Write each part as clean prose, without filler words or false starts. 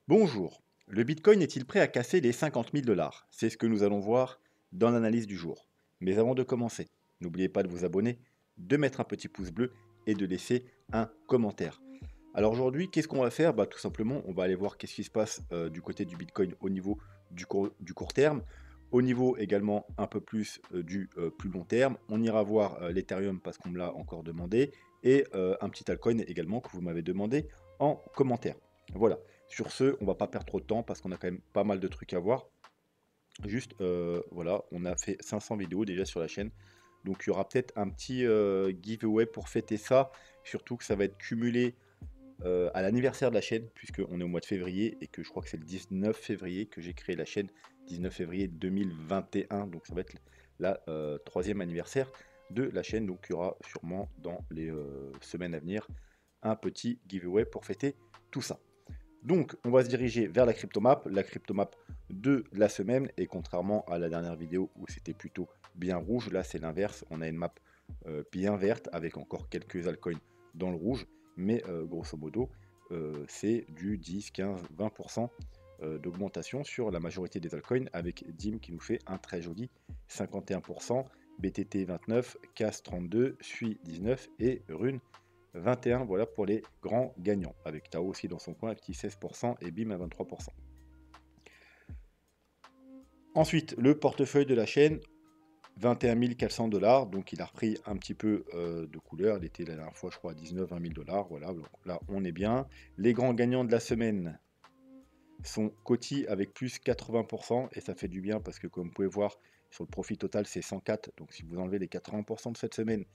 Bonjour. Le Bitcoin est-il prêt à casser les 50 000 $? C'est ce que nous allons voir dans l'analyse du jour. Mais avant de commencer, n'oubliez pas de vous abonner, de mettre un petit pouce bleu et de laisser un commentaire. Alors aujourd'hui, qu'est-ce qu'on va faire? Tout simplement, on va aller voir qu'est-ce qui se passe du côté du Bitcoin au niveau du court terme, au niveau également un peu plus du plus long terme. On ira voir l'Ethereum parce qu'on me l'a encore demandé et un petit altcoin également que vous m'avez demandé en commentaire. Voilà. Sur ce, on va pas perdre trop de temps parce qu'on a quand même pas mal de trucs à voir. Juste, voilà, on a fait 500 vidéos déjà sur la chaîne. Donc il y aura peut-être un petit giveaway pour fêter ça. Surtout que ça va être cumulé à l'anniversaire de la chaîne, puisqu'on est au mois de février et que je crois que c'est le 19 février que j'ai créé la chaîne, 19 février 2021. Donc ça va être la troisième anniversaire de la chaîne. Donc il y aura sûrement dans les semaines à venir un petit giveaway pour fêter tout ça. Donc, on va se diriger vers la cryptomap de la semaine. Et contrairement à la dernière vidéo où c'était plutôt bien rouge, là c'est l'inverse. On a une map bien verte avec encore quelques altcoins dans le rouge. Mais grosso modo, c'est du 10, 15, 20% d'augmentation sur la majorité des altcoins avec DIM qui nous fait un très joli 51%, BTT 29, CAS 32, SUI 19 et Rune 21, voilà pour les grands gagnants, avec Tao aussi dans son coin, un petit 16% et BIM à 23%. Ensuite, le portefeuille de la chaîne, 21 400 $, donc il a repris un petit peu de couleur, il était la dernière fois je crois à 19-20 000 $, voilà, donc là on est bien. Les grands gagnants de la semaine sont Coty avec plus 80%, et ça fait du bien parce que comme vous pouvez voir, sur le profit total c'est 104, donc si vous enlevez les 80% de cette semaine,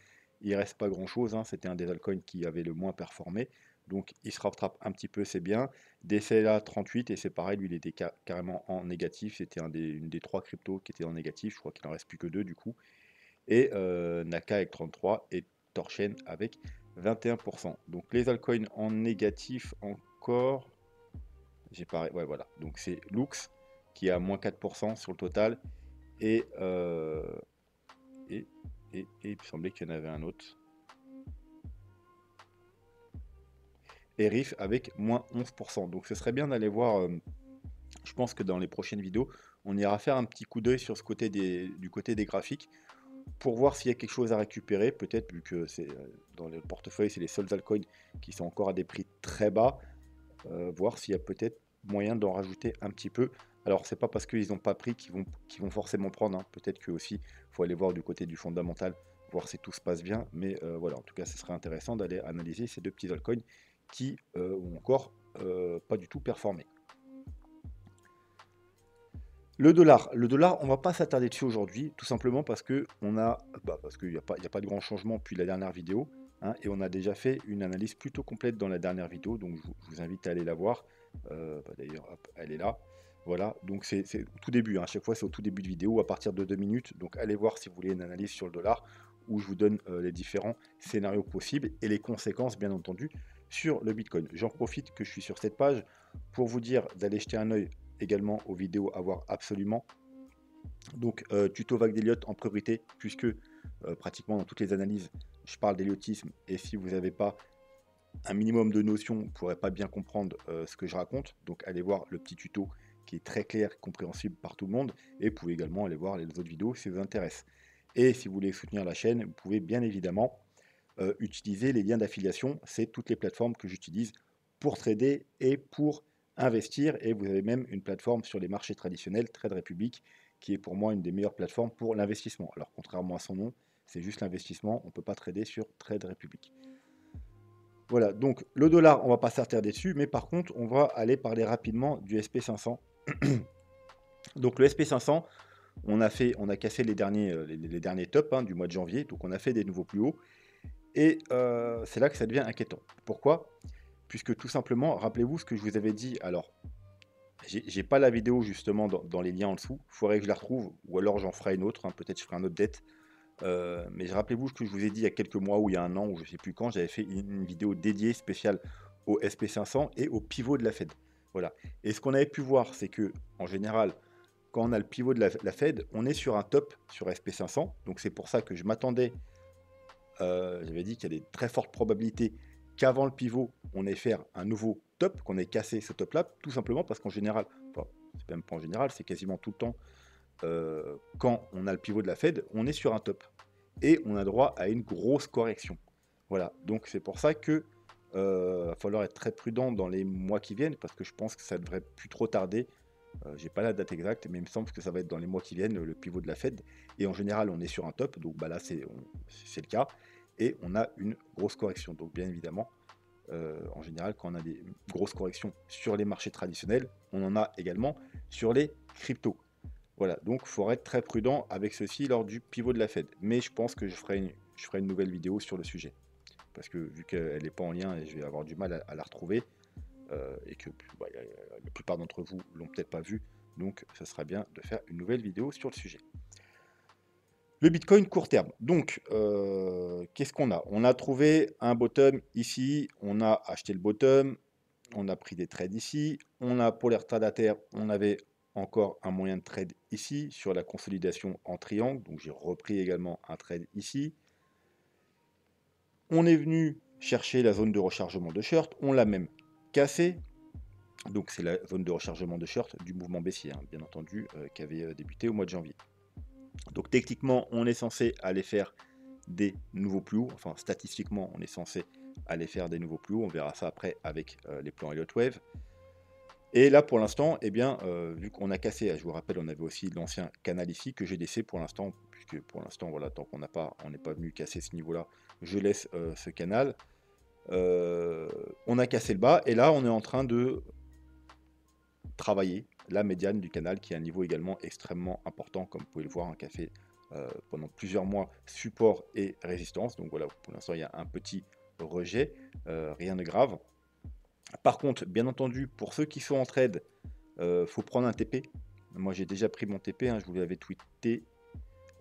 il reste pas grand chose, hein. C'était un des altcoins qui avait le moins performé, donc il se rattrape un petit peu, c'est bien. DCLA 38, et c'est pareil, lui il était carrément en négatif, c'était une des trois cryptos qui était en négatif, je crois qu'il en reste plus que deux du coup, et Naka avec 33 et Torchen avec 21%. Donc les altcoins en négatif encore, j'ai pareil, ouais voilà, donc c'est Lux qui a moins 4% sur le total, et, et, et il me semblait qu'il y en avait un autre. Et Riff avec moins 11%. Donc ce serait bien d'aller voir, je pense que dans les prochaines vidéos, on ira faire un petit coup d'œil sur ce côté du côté des graphiques pour voir s'il y a quelque chose à récupérer, peut-être vu que c'est dans le portefeuille, c'est les seuls altcoins qui sont encore à des prix très bas, voir s'il y a peut-être moyen d'en rajouter un petit peu. Alors c'est pas parce qu'ils n'ont pas pris qu'ils vont forcément prendre, hein. Peut-être que aussi, il faut aller voir du côté du fondamental, voir si tout se passe bien, mais voilà, en tout cas, ce serait intéressant d'aller analyser ces deux petits altcoins qui ont encore pas du tout performé. Le dollar, on va pas s'attarder dessus aujourd'hui, tout simplement parce que parce qu'il n'y a pas de grand changement depuis la dernière vidéo, hein, et on a déjà fait une analyse plutôt complète dans la dernière vidéo, donc je vous invite à aller la voir. D'ailleurs, hop, elle est là. Voilà, donc c'est au tout début, hein, à chaque fois c'est au tout début de vidéo, à partir de 2 minutes. Donc allez voir si vous voulez une analyse sur le dollar, où je vous donne les différents scénarios possibles et les conséquences, bien entendu, sur le Bitcoin. J'en profite que je suis sur cette page pour vous dire d'aller jeter un œil également aux vidéos à voir absolument. Donc tuto vague d'Elliott en priorité, puisque pratiquement dans toutes les analyses, je parle d'héliotisme, et si vous n'avez pas un minimum de notions, vous ne pourrez pas bien comprendre ce que je raconte. Donc allez voir le petit tuto qui est très clair, compréhensible par tout le monde, et vous pouvez également aller voir les autres vidéos si ça vous intéresse. Et si vous voulez soutenir la chaîne, vous pouvez bien évidemment utiliser les liens d'affiliation. C'est toutes les plateformes que j'utilise pour trader et pour investir. Et vous avez même une plateforme sur les marchés traditionnels, Trade Republic, qui est pour moi une des meilleures plateformes pour l'investissement. Alors contrairement à son nom, c'est juste l'investissement, on ne peut pas trader sur Trade Republic. Voilà, donc le dollar, on va pas s'attarder dessus, mais par contre, on va aller parler rapidement du SP500. Donc le SP500, on a cassé les derniers tops, hein, du mois de janvier, donc on a fait des nouveaux plus hauts. Et c'est là que ça devient inquiétant. Pourquoi? Puisque tout simplement, rappelez-vous ce que je vous avais dit. Alors, j'ai pas la vidéo justement dans les liens en dessous. Il faudrait que je la retrouve, ou alors j'en ferai une autre, hein. Peut-être je ferai un update. Mais rappelez-vous ce que je vous ai dit il y a quelques mois ou il y a un an, ou je sais plus quand, j'avais fait une vidéo dédiée spéciale au SP500 et au pivot de la Fed. Voilà. Et ce qu'on avait pu voir, c'est que en général, quand on a le pivot de la Fed, on est sur un top sur SP500. Donc c'est pour ça que je m'attendais, j'avais dit qu'il y a des très fortes probabilités qu'avant le pivot, on ait faire un nouveau top, qu'on ait cassé ce top là, tout simplement parce qu'en général, enfin, c'est même pas en général, c'est quasiment tout le temps, quand on a le pivot de la Fed, on est sur un top. Et on a droit à une grosse correction. Voilà, donc c'est pour ça que va falloir être très prudent dans les mois qui viennent, parce que je pense que ça devrait plus trop tarder. J'ai pas la date exacte, mais il me semble que ça va être dans les mois qui viennent, le pivot de la Fed. Et en général, on est sur un top, donc bah là c'est le cas. Et on a une grosse correction. Donc bien évidemment, en général, quand on a des grosses corrections sur les marchés traditionnels, on en a également sur les cryptos. Voilà, donc il faudra être très prudent avec ceci lors du pivot de la Fed. Mais je pense que je ferai une nouvelle vidéo sur le sujet. Parce que vu qu'elle n'est pas en lien et je vais avoir du mal à la retrouver, et que bah, la plupart d'entre vous l'ont peut-être pas vu, donc ça sera bien de faire une nouvelle vidéo sur le sujet. Le Bitcoin court terme. Donc, qu'est-ce qu'on a? On a trouvé un bottom ici, on a acheté le bottom, on a pris des trades ici, on a pour les retardataires, on avait encore un moyen de trade ici sur la consolidation en triangle, donc j'ai repris également un trade ici. On est venu chercher la zone de rechargement de short, on l'a même cassé, donc c'est la zone de rechargement de short du mouvement baissier, hein, bien entendu, qui avait débuté au mois de janvier. Donc techniquement, on est censé aller faire des nouveaux plus hauts, enfin statistiquement, on est censé aller faire des nouveaux plus hauts, on verra ça après avec les plans Elliott Wave. Et là, pour l'instant, eh bien, vu qu'on a cassé, je vous rappelle, on avait aussi l'ancien canal ici que j'ai laissé pour l'instant, puisque pour l'instant, voilà, tant qu'on on n'est pas venu casser ce niveau-là, je laisse ce canal. On a cassé le bas, et là, on est en train de travailler la médiane du canal, qui est un niveau également extrêmement important, comme vous pouvez le voir, un café pendant plusieurs mois, support et résistance. Donc voilà, pour l'instant, il y a un petit rejet, rien de grave. Par contre, bien entendu, pour ceux qui sont en trade, faut prendre un TP. Moi, j'ai déjà pris mon TP, hein, je vous l'avais tweeté.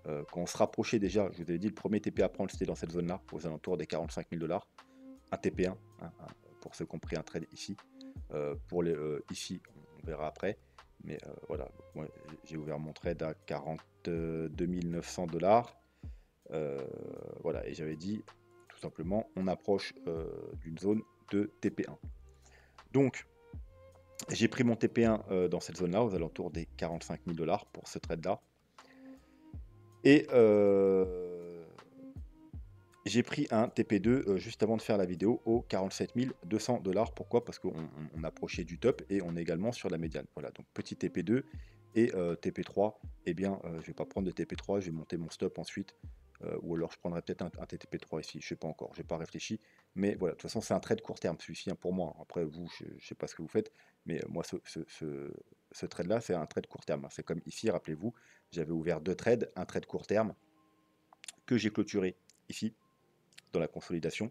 Quand on se rapprochait déjà, je vous avais dit, le premier TP à prendre, c'était dans cette zone-là, aux alentours des 45 000 $. Un TP1, hein, pour ceux qui ont pris un trade ici. Pour les ici, on verra après. Mais voilà, donc moi, j'ai ouvert mon trade à 42 900 $. Voilà, et j'avais dit, tout simplement, on approche d'une zone de TP1. Donc, j'ai pris mon TP1 dans cette zone-là, aux alentours des 45 000 $ pour ce trade-là. Et j'ai pris un TP2 juste avant de faire la vidéo aux 47 200 $. Pourquoi? Parce qu'on approchait du top et on est également sur la médiane. Voilà, donc petit TP2 et TP3. Eh bien, je ne vais pas prendre de TP3, je vais monter mon stop ensuite. Ou alors je prendrai peut-être un TP3 ici, je ne sais pas encore, je n'ai pas réfléchi. Mais voilà, de toute façon, c'est un trade court terme, celui-ci, hein, pour moi. Après, vous, je ne sais pas ce que vous faites, mais moi, ce trade-là, c'est un trade court terme, hein. C'est comme ici, rappelez-vous, j'avais ouvert deux trades, un trade court terme que j'ai clôturé ici, dans la consolidation.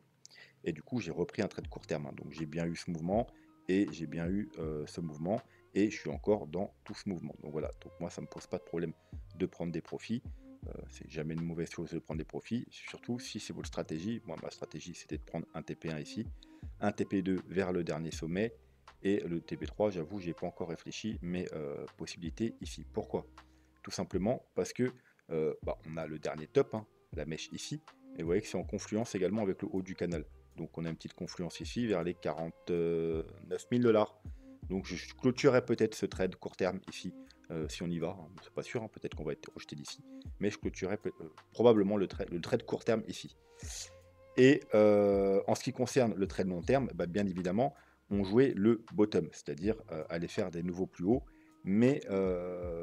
Et du coup, j'ai repris un trade court terme, hein. Donc j'ai bien eu ce mouvement, et j'ai bien eu ce mouvement, et je suis encore dans tout ce mouvement. Donc voilà, donc moi, ça ne me pose pas de problème de prendre des profits. C'est jamais une mauvaise chose de prendre des profits, surtout si c'est votre stratégie. Moi, ma stratégie, c'était de prendre un TP1 ici, un TP2 vers le dernier sommet, et le TP3, j'avoue, j'ai pas encore réfléchi, mais possibilité ici. Pourquoi? Tout simplement parce que on a le dernier top, hein, la mèche ici, et vous voyez que c'est en confluence également avec le haut du canal. Donc on a une petite confluence ici vers les 49 000 $. Donc je clôturerai peut-être ce trade court terme ici, si on y va, hein. C'est pas sûr, hein, peut-être qu'on va être rejeté d'ici, mais je clôturerai probablement le trade court terme ici. Et en ce qui concerne le trade long terme, bien évidemment, on jouait le bottom, c'est-à-dire aller faire des nouveaux plus hauts. Mais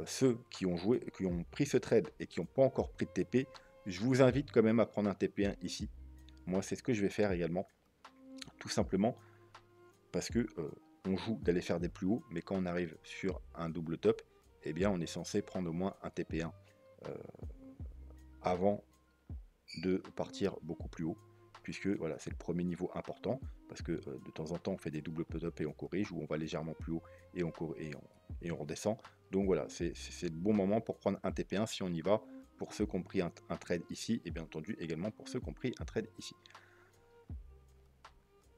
ceux qui ont pris ce trade et qui n'ont pas encore pris de TP, je vous invite quand même à prendre un TP1 ici. Moi, c'est ce que je vais faire également, tout simplement parce que on joue d'aller faire des plus hauts, mais quand on arrive sur un double top, eh bien, on est censé prendre au moins un TP1 avant de partir beaucoup plus haut, puisque voilà, c'est le premier niveau important, parce que de temps en temps on fait des doubles top et on corrige, ou on va légèrement plus haut et on redescend. Donc voilà, c'est le bon moment pour prendre un TP1 si on y va, pour ceux qui ont pris un trade ici, et bien entendu également pour ceux qui ont pris un trade ici.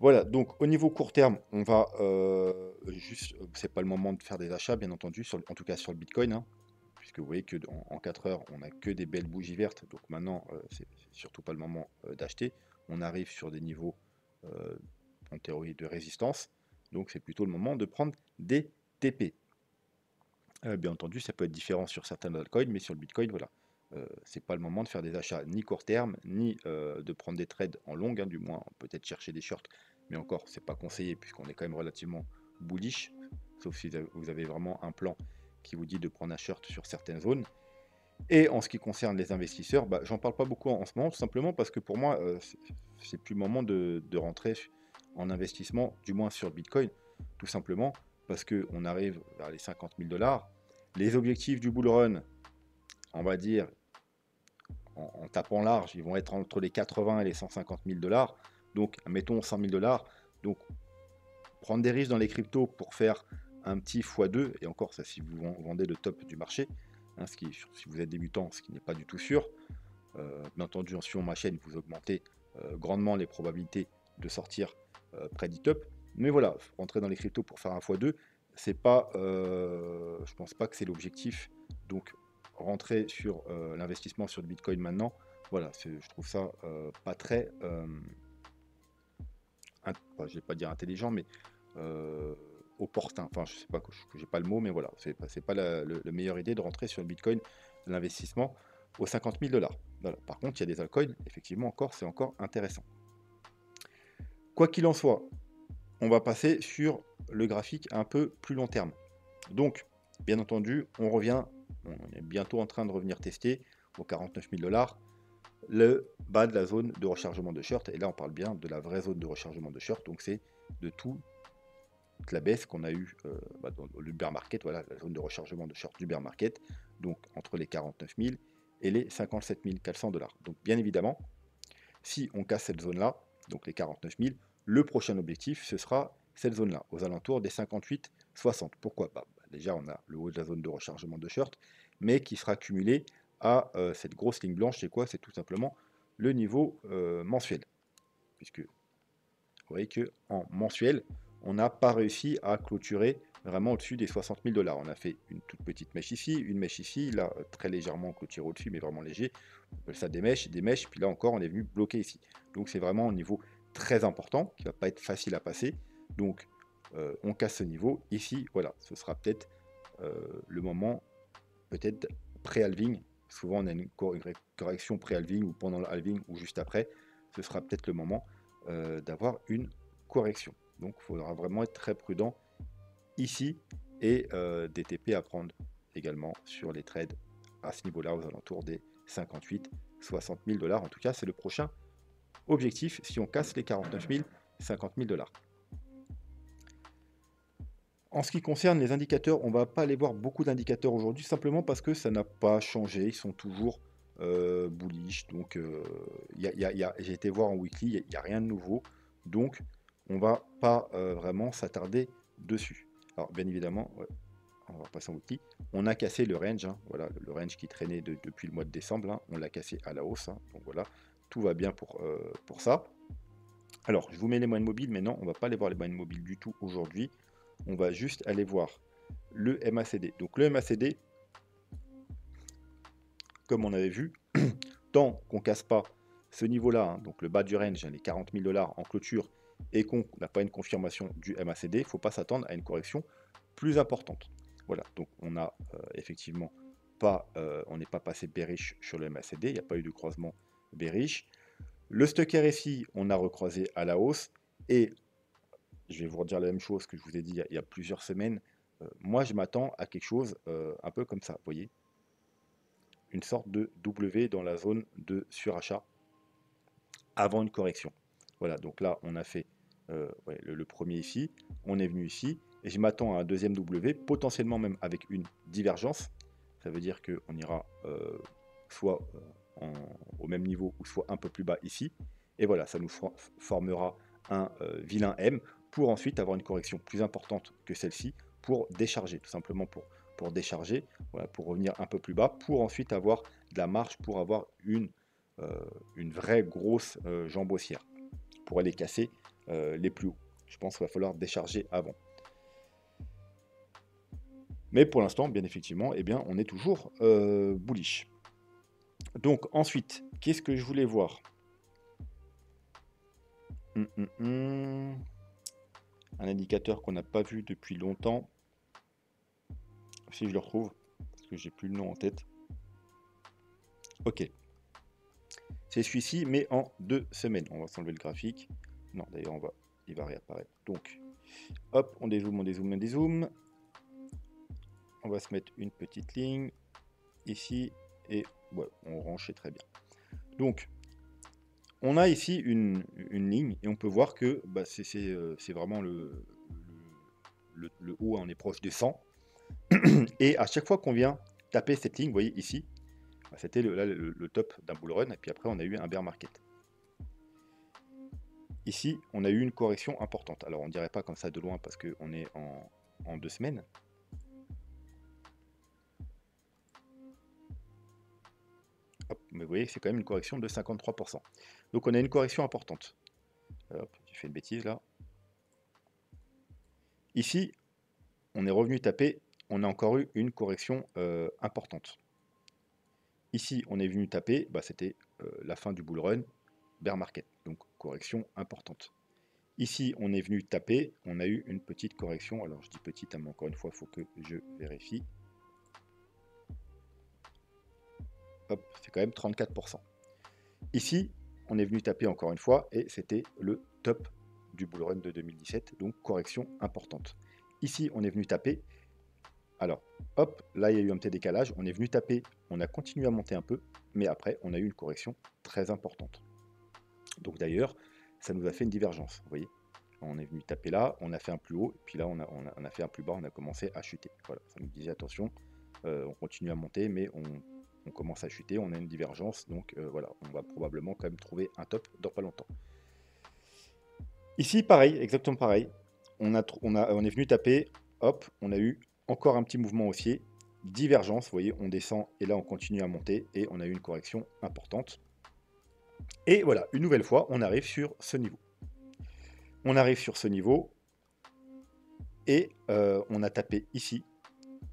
Voilà, donc au niveau court terme, on va juste, c'est pas le moment de faire des achats, bien entendu, en tout cas sur le Bitcoin, hein, puisque vous voyez que en 4 heures, on n'a que des belles bougies vertes, donc maintenant, c'est surtout pas le moment d'acheter. On arrive sur des niveaux en théorie de résistance, Donc c'est plutôt le moment de prendre des TP. Bien entendu, ça peut être différent sur certains altcoins, mais sur le Bitcoin, voilà. C'est pas le moment de faire des achats ni court terme, ni de prendre des trades en longue, hein, du moins peut-être chercher des shorts, mais encore, c'est pas conseillé puisqu'on est quand même relativement bullish, sauf si vous avez vraiment un plan qui vous dit de prendre un short sur certaines zones. Et en ce qui concerne les investisseurs, bah, j'en parle pas beaucoup en ce moment, tout simplement parce que pour moi, c'est plus le moment de rentrer en investissement, du moins sur le Bitcoin, tout simplement parce qu'on arrive vers les 50 000 dollars. Les objectifs du bull run, on va dire, en tapant large, ils vont être entre les 80 et les 150 000 dollars. Donc, mettons 100 000 dollars. Donc, prendre des risques dans les cryptos pour faire un petit x2, et encore, ça, si vous vendez le top du marché, hein, si vous êtes débutant, ce qui n'est pas du tout sûr. Bien entendu, en suivant ma chaîne, vous augmentez grandement les probabilités de sortir près du top. Mais voilà, rentrer dans les cryptos pour faire un x2, c'est pas, je pense pas que c'est l'objectif. Donc, rentrer sur l'investissement sur le Bitcoin maintenant, voilà, je trouve ça pas très, je vais pas dire intelligent, mais opportun. Enfin, je sais pas, j'ai pas le mot, mais voilà, c'est pas la meilleure idée de rentrer sur le Bitcoin, l'investissement aux 50 000 dollars. Voilà. Par contre, il y a des altcoins, effectivement, c'est encore intéressant. Quoi qu'il en soit, on va passer sur le graphique un peu plus long terme. Donc, bien entendu, on est bientôt en train de revenir tester aux 49 000 dollars le bas de la zone de rechargement de short. Et là, on parle bien de la vraie zone de rechargement de short. Donc, c'est de toute la baisse qu'on a eue dans le bear market. Voilà, la zone de rechargement de short du bear market. Donc, entre les 49 000 et les 57 400 dollars. Donc, bien évidemment, si on casse cette zone-là, donc les 49 000, le prochain objectif, ce sera cette zone-là, aux alentours des 58-60. Pourquoi? Déjà, on a le haut de la zone de rechargement de short, mais qui sera cumulé à cette grosse ligne blanche. C'est quoi? C'est tout simplement le niveau mensuel. Puisque vous voyez qu'en mensuel, on n'a pas réussi à clôturer vraiment au-dessus des 60 000 dollars. On a fait une toute petite mèche ici, une mèche ici, là très légèrement clôturé au-dessus, mais vraiment léger. On appelle ça des mèches, puis là encore on est venu bloquer ici. Donc c'est vraiment un niveau très important qui ne va pas être facile à passer. Donc on casse ce niveau. Ici, voilà, ce sera peut-être le moment, peut-être pré-halving. Souvent on a une correction pré-halving ou pendant le halving ou juste après. Ce sera peut-être le moment d'avoir une correction. Donc il faudra vraiment être très prudent ici et des TP à prendre également sur les trades à ce niveau-là, aux alentours des 58-60 000 dollars. En tout cas, c'est le prochain objectif si on casse les 49 000, 50 000 dollars. En ce qui concerne les indicateurs, on ne va pas aller voir beaucoup d'indicateurs aujourd'hui, simplement parce que ça n'a pas changé, ils sont toujours bullish. Donc, j'ai été voir en weekly, il n'y a rien de nouveau. Donc, on ne va pas vraiment s'attarder dessus. Alors, bien évidemment, ouais, on va passer en weekly. On a cassé le range, hein, voilà, le range qui traînait depuis le mois de décembre, hein, on l'a cassé à la hausse. Hein, donc voilà, tout va bien pour ça. Alors, je vous mets les moyennes mobiles, mais non, on ne va pas aller voir les moyennes mobiles du tout aujourd'hui. On va juste aller voir le MACD. Donc le MACD, comme on avait vu, tant qu'on ne casse pas ce niveau-là, hein, donc le bas du range, les 40 000 dollars en clôture, et qu'on n'a pas une confirmation du MACD, il ne faut pas s'attendre à une correction plus importante. Voilà, donc on n'a effectivement pas, on n'est pas passé bearish sur le MACD, il n'y a pas eu de croisement bearish. Le stock RSI, on a recroisé à la hausse, et je vais vous redire la même chose que je vous ai dit il y a plusieurs semaines. Moi, je m'attends à quelque chose un peu comme ça, vous voyez, une sorte de W dans la zone de surachat avant une correction. Voilà, donc là, on a fait le premier ici, on est venu ici, et je m'attends à un deuxième W, potentiellement même avec une divergence. Ça veut dire qu'on ira soit au même niveau ou soit un peu plus bas ici. Et voilà, ça nous formera un vilain M pour ensuite avoir une correction plus importante que celle-ci pour décharger, tout simplement pour décharger, voilà, pour revenir un peu plus bas, pour ensuite avoir de la marge, pour avoir une vraie grosse jambe haussière, pour aller casser les plus hauts. Je pense qu'il va falloir décharger avant. Mais pour l'instant, bien effectivement, eh bien, on est toujours bullish. Donc ensuite, qu'est-ce que je voulais voir? un indicateur qu'on n'a pas vu depuis longtemps. Si je le retrouve, parce que j'ai plus le nom en tête. Ok, c'est celui-ci, mais en 2 semaines. On va s'enlever le graphique. Non, d'ailleurs, il va réapparaître. Donc, hop, on dézoome, on dézoome, on dézoome. On va se mettre une petite ligne ici et ouais, on range, c'est très bien. Donc, on a ici une ligne et on peut voir que bah, c'est vraiment le haut, hein, on est proche des 100. Et à chaque fois qu'on vient taper cette ligne, vous voyez ici, bah, c'était le top d'un bull run et puis après on a eu un bear market. Ici, on a eu une correction importante. Alors on ne dirait pas comme ça de loin parce qu'on est en 2 semaines. Hop, mais vous voyez, c'est quand même une correction de 53%. Donc on a une correction importante. Hop, j'ai fait une bêtise là. Ici, on est revenu taper, on a encore eu une correction importante. Ici, on est venu taper, bah, c'était la fin du bull run, bear market, donc correction importante. Ici, on est venu taper, on a eu une petite correction. Alors je dis petite, hein, mais encore une fois, il faut que je vérifie. Hop, c'est quand même 34%. Ici, on est venu taper encore une fois et c'était le top du bull run de 2017, donc correction importante. Ici, on est venu taper. Alors, hop, là, il y a eu un petit décalage. On est venu taper, on a continué à monter un peu, mais après, on a eu une correction très importante. Donc d'ailleurs, ça nous a fait une divergence, vous voyez. On est venu taper là, on a fait un plus haut, et puis là, on a fait un plus bas, on a commencé à chuter. Voilà, ça nous disait attention, on continue à monter, mais on commence à chuter, on a une divergence, donc voilà, on va probablement quand même trouver un top dans pas longtemps. Ici, pareil, exactement pareil. On est venu taper, hop, on a eu encore un petit mouvement haussier, divergence, vous voyez, on descend et là on continue à monter et on a eu une correction importante. Et voilà, une nouvelle fois, on arrive sur ce niveau. On arrive sur ce niveau et on a tapé ici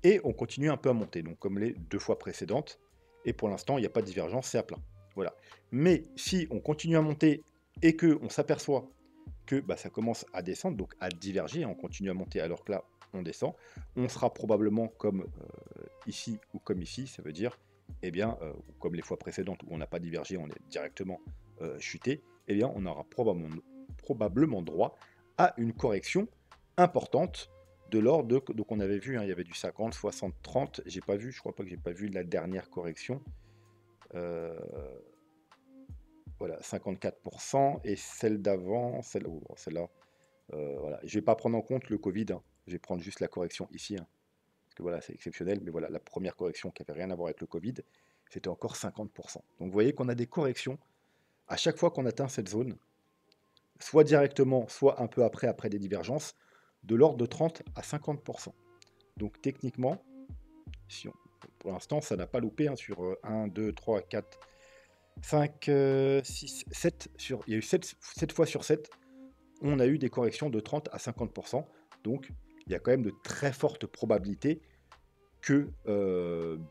et on continue un peu à monter, donc comme les 2 fois précédentes. Et pour l'instant, il n'y a pas de divergence, c'est à plat. Voilà. Mais si on continue à monter et qu'on s'aperçoit que bah, ça commence à descendre, donc à diverger, on continue à monter alors que là, on descend, on sera probablement comme ici ou comme ici, ça veut dire, eh bien, comme les fois précédentes où on n'a pas divergé, on est directement chuté, eh bien, on aura probablement droit à une correction importante de l'ordre de, donc on avait vu, hein, il y avait du 50, 60, 30, j'ai pas vu, je crois pas que j'ai pas vu la dernière correction. Euh, voilà, 54%, et celle d'avant, celle-là, voilà. Je vais pas prendre en compte le Covid, hein. Je vais prendre juste la correction ici, hein, parce que voilà, c'est exceptionnel, mais voilà, la première correction qui avait rien à voir avec le Covid, c'était encore 50%. Donc vous voyez qu'on a des corrections à chaque fois qu'on atteint cette zone, soit directement, soit un peu après des divergences, de l'ordre de 30 à 50%. Donc techniquement, si on, pour l'instant, ça n'a pas loupé, hein, sur 1, 2, 3, 4, 5, 6, 7, il y a eu 7 fois sur 7, on a eu des corrections de 30 à 50%. Donc il y a quand même de très fortes probabilités que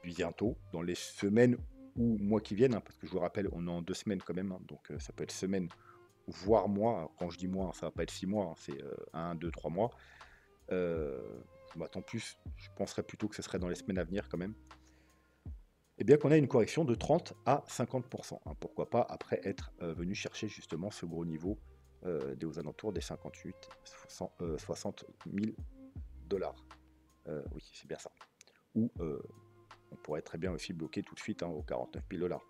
bientôt, dans les semaines ou mois qui viennent, hein, parce que je vous rappelle, on est en 2 semaines quand même, hein, donc ça peut être semaine, voire mois. Alors, quand je dis mois, ça va pas être 6 mois, hein, c'est 1, 2, 3 mois. Je m'attends plus, je penserais plutôt que ce serait dans les semaines à venir quand même. Et bien qu'on a une correction de 30 à 50%. Hein, pourquoi pas après être venu chercher justement ce gros niveau aux alentours des 58, 60 000 dollars. Oui, c'est bien ça. Ou on pourrait très bien aussi bloquer tout de suite, hein, aux 49 000 dollars,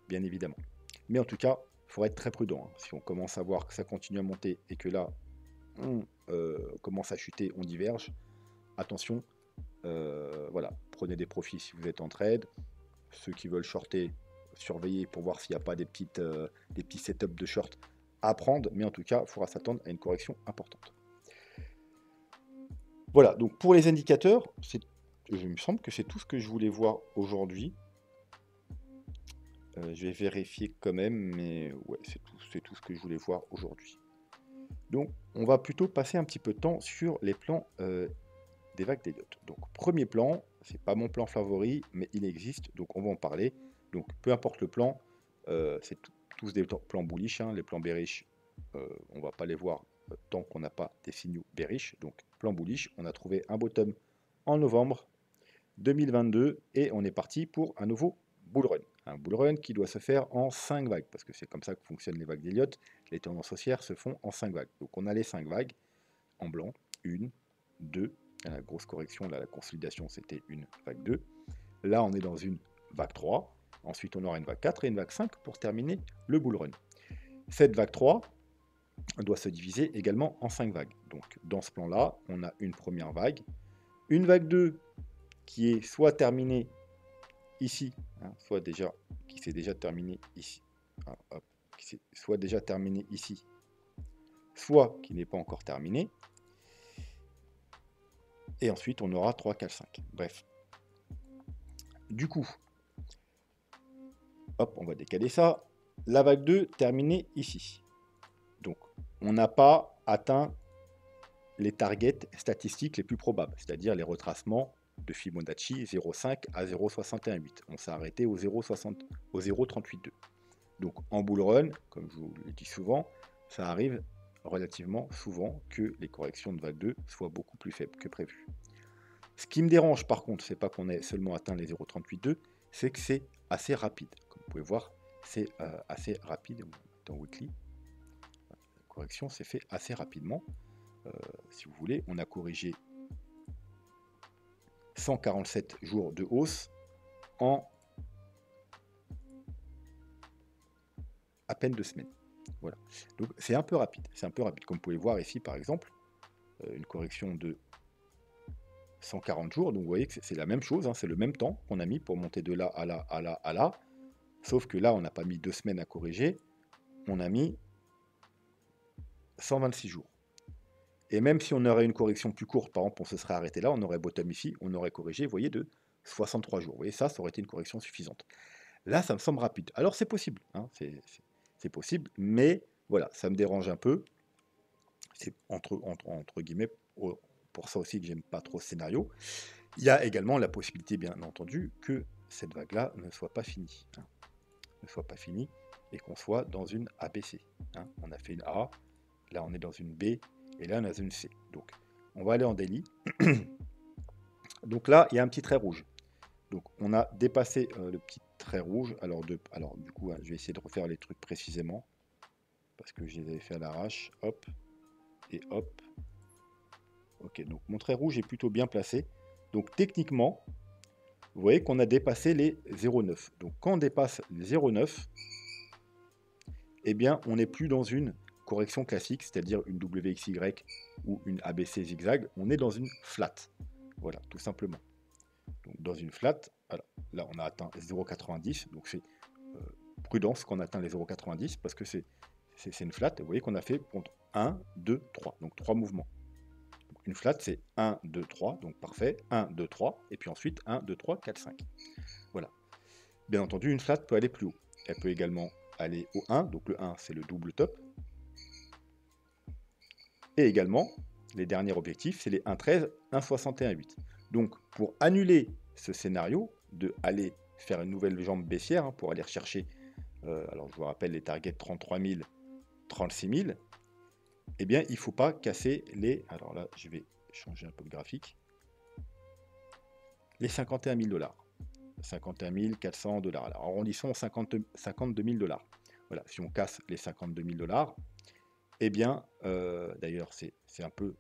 bien évidemment. Mais en tout cas, il faudrait être très prudent. Hein. Si on commence à voir que ça continue à monter et que là, on commence à chuter, on diverge, attention, voilà, prenez des profits si vous êtes en trade. Ceux qui veulent shorter, surveiller pour voir s'il n'y a pas des petits setups de short à prendre, mais en tout cas, il faudra s'attendre à une correction importante. Voilà, donc pour les indicateurs, il me semble que c'est tout ce que je voulais voir aujourd'hui. Je vais vérifier quand même, mais ouais, c'est tout ce que je voulais voir aujourd'hui. Donc, on va plutôt passer un petit peu de temps sur les plans des vagues d'Elliott. Donc, premier plan, c'est pas mon plan favori, mais il existe, donc on va en parler. Donc, peu importe le plan, c'est tous des plans bullish, hein. Les plans bearish, on va pas les voir tant qu'on n'a pas des signaux bearish, donc plan bullish. On a trouvé un bottom en novembre 2022 et on est parti pour un nouveau bull run. Un bull run qui doit se faire en 5 vagues, parce que c'est comme ça que fonctionnent les vagues d'Elliott. Les tendances haussières se font en 5 vagues. Donc on a les 5 vagues en blanc, 1, 2, la grosse correction, là, la consolidation, c'était une vague 2. Là, on est dans une vague 3. Ensuite, on aura une vague 4 et une vague 5 pour terminer le bull run. Cette vague 3 doit se diviser également en 5 vagues. Donc, dans ce plan-là, on a une première vague, une vague 2 qui est soit terminée ici, soit déjà, qui s'est déjà terminée ici, soit déjà terminée ici, soit qui n'est pas encore terminée. Et ensuite, on aura 3, 4, 5. Bref. Du coup, hop, on va décaler ça. La vague 2 terminée ici. Donc, on n'a pas atteint les targets statistiques les plus probables, c'est-à-dire les retracements de Fibonacci 0,5 à 0,618. On s'est arrêté au 0,382. Donc, en bull run, comme je vous le dis souvent, ça arrive relativement souvent que les corrections de vague 2 soient beaucoup plus faibles que prévu. Ce qui me dérange par contre, c'est pas qu'on ait seulement atteint les 0,382, c'est que c'est assez rapide. Comme vous pouvez voir, c'est assez rapide dans Weekly. La correction s'est fait assez rapidement. Si vous voulez, on a corrigé 147 jours de hausse en à peine 2 semaines. Voilà. Donc c'est un peu rapide. C'est un peu rapide. Comme vous pouvez voir ici, par exemple, une correction de 140 jours. Donc vous voyez que c'est la même chose, c'est le même temps qu'on a mis pour monter de là à là, à là, à là. Sauf que là, on n'a pas mis 2 semaines à corriger, on a mis 126 jours. Et même si on aurait une correction plus courte, par exemple, on se serait arrêté là, on aurait bottom ici, on aurait corrigé, vous voyez, de 63 jours. Vous voyez, ça aurait été une correction suffisante. Là, ça me semble rapide. Alors c'est possible, c'est possible, mais voilà, ça me dérange un peu. C'est entre guillemets, pour ça aussi que j'aime pas trop ce scénario. Il y a également la possibilité, bien entendu, que cette vague-là ne soit pas finie. Ne soit pas finie et qu'on soit dans une ABC. On a fait une A, là on est dans une B, et là on est dans une C. Donc on va aller en daily. Donc là, il y a un petit trait rouge. Donc on a dépassé le petit trait rouge. Alors du coup, je vais essayer de refaire les trucs précisément, parce que je les avais fait à l'arrache. Hop, et hop. Ok, donc mon trait rouge est plutôt bien placé. Donc techniquement, vous voyez qu'on a dépassé les 0,9. Donc quand on dépasse les 0,9, eh bien on n'est plus dans une correction classique, c'est-à-dire une WXY ou une ABC zigzag, on est dans une flat. Voilà, tout simplement. Donc dans une flat, alors, là on a atteint 0,90, donc c'est prudence qu'on atteint les 0,90 parce que c'est une flat. Vous voyez qu'on a fait 1, 2, 3, donc 3 mouvements. Une flat, c'est 1, 2, 3, donc parfait, 1, 2, 3, et puis ensuite 1, 2, 3, 4, 5. Voilà. Bien entendu, une flat peut aller plus haut. Elle peut également aller au 1, donc le 1, c'est le double top. Et également, les derniers objectifs, c'est les 1,13, 1,61,8. Donc, pour annuler ce scénario de aller faire une nouvelle jambe baissière, pour aller rechercher, alors je vous rappelle les targets 33 000, 36 000, eh bien, il ne faut pas casser les... Alors là, je vais changer un peu de graphique. Les 51 000 $. 51 400 $. Alors, arrondissons 52 000 $. Voilà, si on casse les 52 000 $, eh bien, d'ailleurs, c'est un peu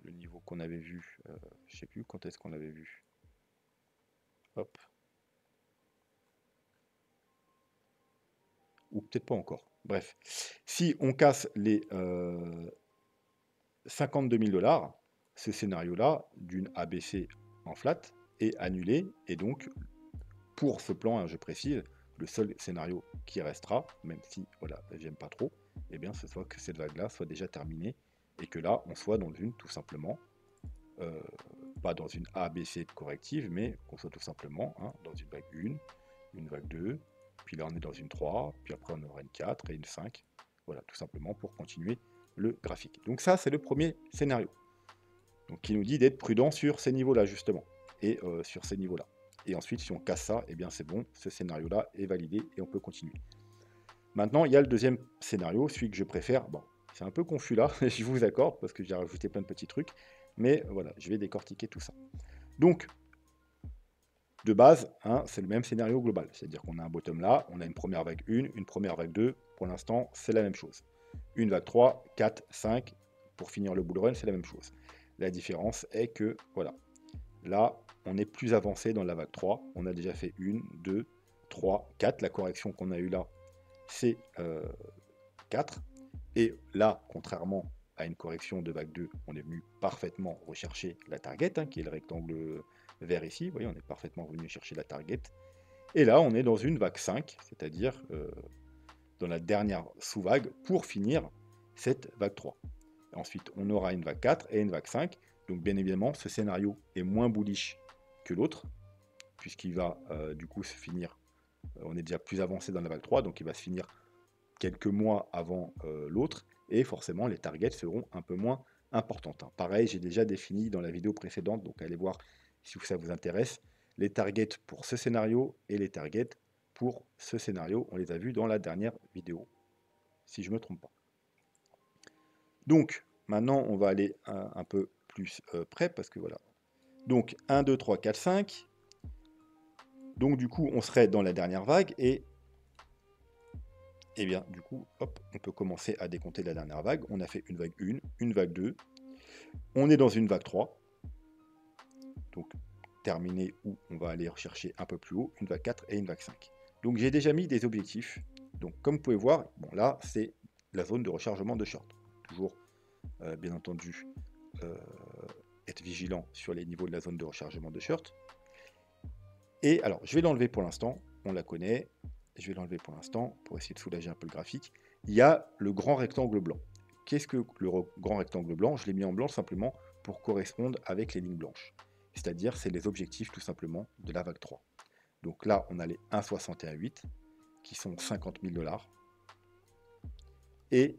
le niveau qu'on avait vu. Je ne sais plus quand est-ce qu'on l'avait vu. Hop. Ou peut-être pas encore. Bref, si on casse les 52 000 $, ce scénario-là, d'une ABC en flat, est annulé. Et donc, pour ce plan, je précise, le seul scénario qui restera, même si, voilà, j'aime pas trop, eh bien, ce soit que cette vague-là soit déjà terminée et que là, on soit dans une, tout simplement, pas dans une ABC corrective, mais qu'on soit tout simplement dans une vague 1, une vague 2, puis là on est dans une 3, puis après on aura une 4 et une 5. Voilà, tout simplement pour continuer le graphique. Donc ça, c'est le premier scénario. Donc qui nous dit d'être prudent sur ces niveaux-là, justement, et sur ces niveaux-là. Et ensuite, si on casse ça, eh bien c'est bon, ce scénario-là est validé et on peut continuer. Maintenant, il y a le deuxième scénario, celui que je préfère. Bon, c'est un peu confus là, je vous accorde, parce que j'ai rajouté plein de petits trucs. Mais voilà, je vais décortiquer tout ça. Donc, de base, hein, c'est le même scénario global. C'est-à-dire qu'on a un bottom là, on a une première vague 1, une première vague 2. Pour l'instant, c'est la même chose. Une vague 3, 4, 5. Pour finir le bull run, c'est la même chose. La différence est que, voilà, là, on est plus avancé dans la vague 3. On a déjà fait 1, 2, 3, 4. La correction qu'on a eue là, c'est 4. Et là, contrairement à une correction de vague 2, on est venu parfaitement rechercher la target, hein, qui est le rectangle vert ici. Vous voyez, on est parfaitement venu chercher la target. Et là, on est dans une vague 5, c'est-à-dire dans la dernière sous-vague pour finir cette vague 3. Et ensuite, on aura une vague 4 et une vague 5. Donc, bien évidemment, ce scénario est moins bullish que l'autre, puisqu'il va du coup se finir. On est déjà plus avancé dans la vague 3, donc il va se finir quelques mois avant l'autre, et forcément les targets seront un peu moins importantes. Hein. Pareil, j'ai déjà défini dans la vidéo précédente, donc allez voir si ça vous intéresse, les targets pour ce scénario et les targets pour ce scénario. On les a vus dans la dernière vidéo, si je ne me trompe pas. Donc, maintenant, on va aller un peu plus près, parce que voilà. Donc, 1, 2, 3, 4, 5. Donc, du coup, on serait dans la dernière vague, et bien, du coup, hop, on peut commencer à décompter la dernière vague. On a fait une vague 1, une vague 2. On est dans une vague 3. Donc, terminé où on va aller rechercher un peu plus haut, une vague 4 et une vague 5. Donc, j'ai déjà mis des objectifs. Donc, comme vous pouvez voir, bon, là, c'est la zone de rechargement de short. Toujours, bien entendu, être vigilant sur les niveaux de la zone de rechargement de short. Et alors, je vais l'enlever pour l'instant. On la connaît. Je vais l'enlever pour l'instant pour essayer de soulager un peu le graphique. Il y a le grand rectangle blanc. Qu'est-ce que le grand rectangle blanc? Je l'ai mis en blanc simplement pour correspondre avec les lignes blanches. C'est-à-dire, c'est les objectifs tout simplement de la vague 3. Donc là, on a les 1,61,8 qui sont 50 000 $. Et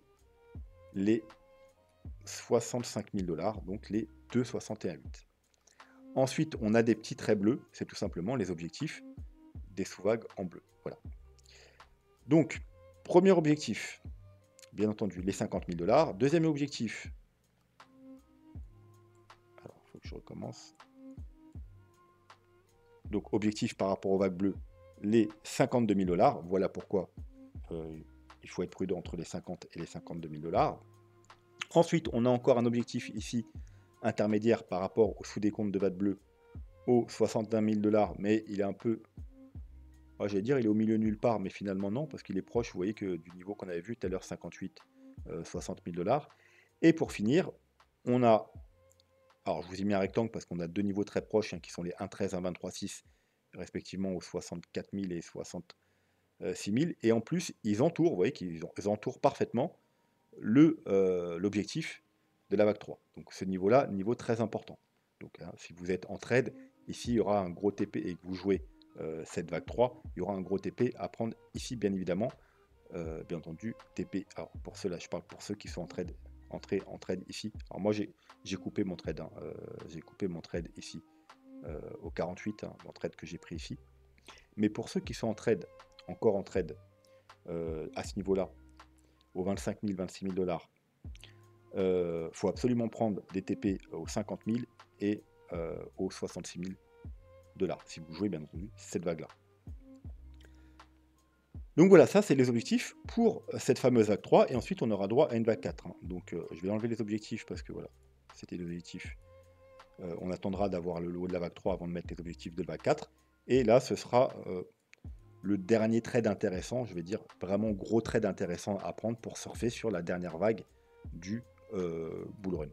les 65 000 $, donc les 2,61,8. Ensuite, on a des petits traits bleus, c'est tout simplement les objectifs des sous-vagues en bleu. Voilà. Donc, premier objectif, bien entendu, les 50 000 $. Deuxième objectif, alors, il faut que je recommence. Donc, objectif par rapport aux vagues bleues, les 52 000 $. Voilà pourquoi il faut être prudent entre les 50 et les 52 000 $. Ensuite, on a encore un objectif ici, intermédiaire par rapport au sous-décompte de vagues bleues, aux 61 000 $, mais il est un peu... j'allais dire il est au milieu nulle part, mais finalement non, parce qu'il est proche, vous voyez, que du niveau qu'on avait vu tout à l'heure, 58, 60 000 $. Et pour finir, on a, alors je vous ai mis un rectangle parce qu'on a deux niveaux très proches, hein, qui sont les 1,13, 1,23,6, respectivement aux 64 000 et 66 000. Et en plus, ils entourent, vous voyez qu'ils entourent parfaitement l'objectif de la vague 3. Donc ce niveau-là, niveau très important. Donc hein, si vous êtes en trade, ici il y aura un gros TP et que vous jouez cette vague 3, il y aura un gros TP à prendre ici, bien évidemment. Bien entendu, TP. Alors pour ceux-là, je parle pour ceux qui sont en trade, entrés en trade ici. Alors moi j'ai coupé mon trade, hein, j'ai coupé mon trade ici au 48, hein, mon trade que j'ai pris ici. Mais pour ceux qui sont en trade, encore en trade à ce niveau-là, aux 25 000, 26 000 $, faut absolument prendre des TP aux 50 000 et aux 66 000 $, si vous jouez bien entendu cette vague-là. Donc voilà, ça c'est les objectifs pour cette fameuse vague 3, et ensuite on aura droit à une vague 4. Hein. Donc je vais enlever les objectifs parce que voilà, c'était les objectifs. On attendra d'avoir le haut de la vague 3 avant de mettre les objectifs de la vague 4. Et là, ce sera le dernier trade intéressant, je vais dire vraiment gros trade intéressant à prendre pour surfer sur la dernière vague du bull run.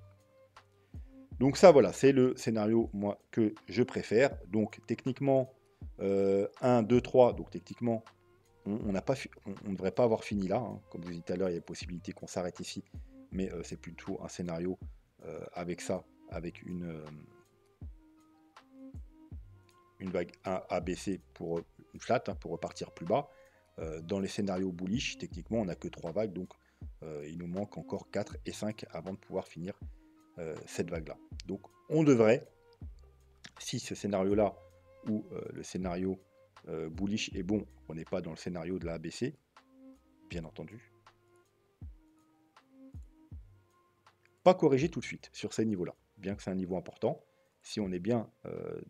Donc ça, voilà, c'est le scénario, moi, que je préfère. Donc techniquement, 1, 2, 3, donc techniquement, on ne devrait pas avoir fini là. Hein. Comme je vous ai dit tout à l'heure, il y a possibilité qu'on s'arrête ici. Mais c'est plutôt un scénario avec ça, avec une vague 1 ABC pour une flat, hein, pour repartir plus bas. Dans les scénarios bullish, techniquement, on n'a que 3 vagues. Donc il nous manque encore 4 et 5 avant de pouvoir finir cette vague-là. Donc on devrait, si ce scénario-là ou le scénario bullish est bon, on n'est pas dans le scénario de la ABC, bien entendu. pas corriger tout de suite sur ces niveaux-là, bien que c'est un niveau important. Si on est bien